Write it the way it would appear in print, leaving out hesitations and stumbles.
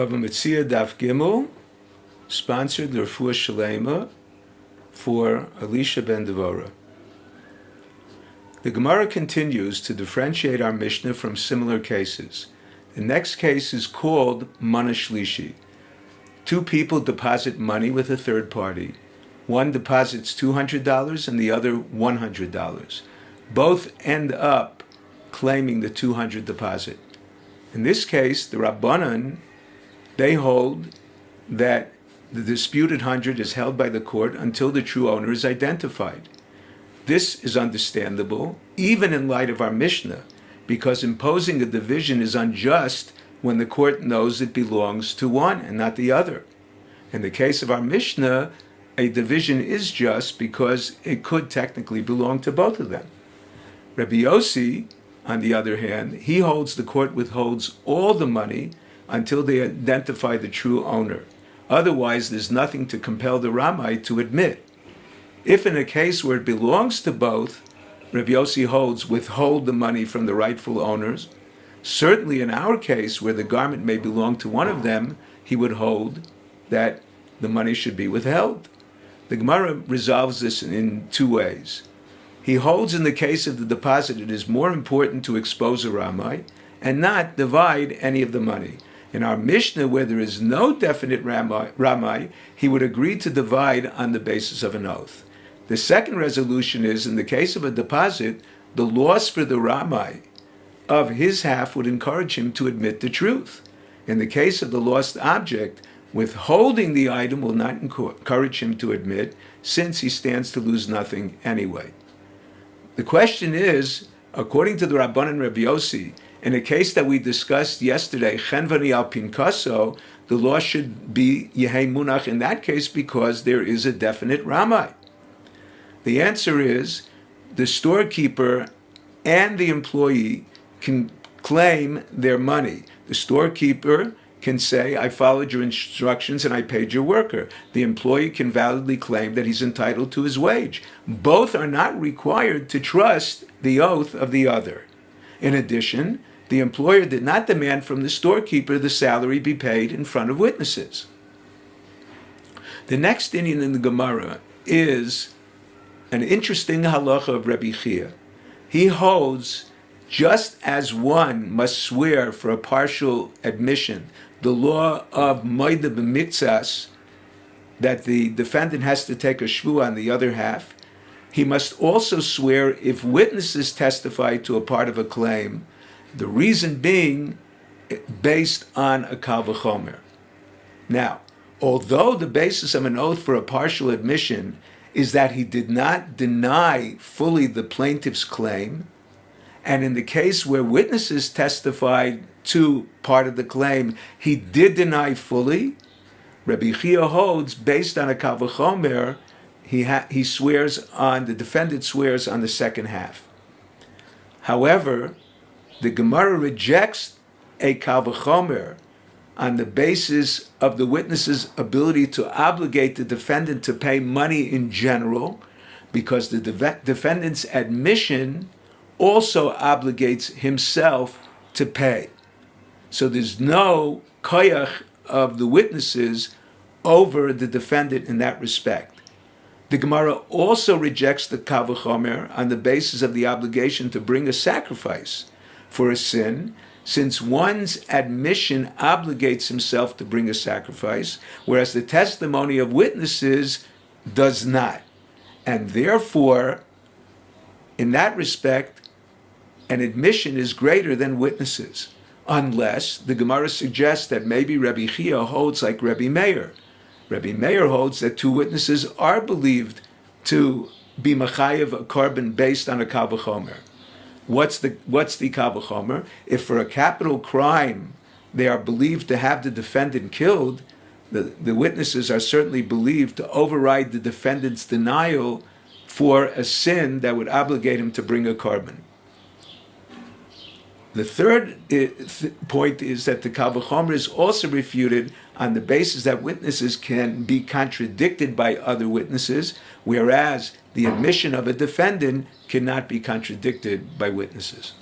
Bava Metzia DAF YOMI, sponsored L'Refuah Shalema for Elisha ben Devora. The Gemara continues to differentiate our Mishnah from similar cases. The next case is called Mana Shlishi. Two people deposit money with a third party. One deposits $200 and the other $100. Both end up claiming the $200 deposit. In this case, the Rabbanan, they hold that the disputed 100 is held by the court until the true owner is identified. This is understandable, even in light of our Mishnah, because imposing a division is unjust when the court knows it belongs to one and not the other. In the case of our Mishnah, a division is just because it could technically belong to both of them. Rabbi Yossi, on the other hand, he holds the court withholds all the money until they identify the true owner. Otherwise, there's nothing to compel the Ramai to admit. If in a case where it belongs to both, Rabbi Yossi holds withhold the money from the rightful owners, certainly in our case where the garment may belong to one of them, he would hold that the money should be withheld. The Gemara resolves this in two ways. He holds in the case of the deposit it is more important to expose a Ramai and not divide any of the money. In our Mishnah, where there is no definite Ramai, he would agree to divide on the basis of an oath. The second resolution is, in the case of a deposit, the loss for the Ramai of his half would encourage him to admit the truth. In the case of the lost object, withholding the item will not encourage him to admit, since he stands to lose nothing anyway. The question is, according to the Rabbanan Rabbi Yossi, in a case that we discussed yesterday, Chenvani al Pinkaso, the law should be Yehei Munach in that case because there is a definite Ramai. The answer is the storekeeper and the employee can claim their money. The storekeeper can say, I followed your instructions and I paid your worker. The employee can validly claim that he's entitled to his wage. Both are not required to trust the oath of the other. In addition, the employer did not demand from the storekeeper the salary be paid in front of witnesses. The next inyan in the Gemara is an interesting halacha of Rabbi Chia. He holds, just as one must swear for a partial admission, the law of Moida b'miktsas, that the defendant has to take a shvu on the other half, he must also swear if witnesses testify to a part of a claim, the reason being based on a kal v'chomer. Now, although the basis of an oath for a partial admission is that he did not deny fully the plaintiff's claim, and in the case where witnesses testified to part of the claim, he did deny fully, Rabbi Chia holds, based on a kal v'chomer, he swears on, the defendant swears on the second half. However, the Gemara rejects a kal v'chomer on the basis of the witness's ability to obligate the defendant to pay money in general, because the defendant's admission also obligates himself to pay. So there's no koyach of the witnesses over the defendant in that respect. The Gemara also rejects the kal v'chomer on the basis of the obligation to bring a sacrifice for a sin, since one's admission obligates himself to bring a sacrifice, whereas the testimony of witnesses does not. And therefore, in that respect, an admission is greater than witnesses, unless the Gemara suggests that maybe Rabbi Chia holds like Rabbi Meir. Rabbi Meir holds that two witnesses are believed to be machayev a korban based on a kal v'chomer. What's the kal v'chomer? If for a capital crime they are believed to have the defendant killed, the witnesses are certainly believed to override the defendant's denial for a sin that would obligate him to bring a korban. The third point is that the kal v'chomer is also refuted on the basis that witnesses can be contradicted by other witnesses, whereas the admission of a defendant cannot be contradicted by witnesses.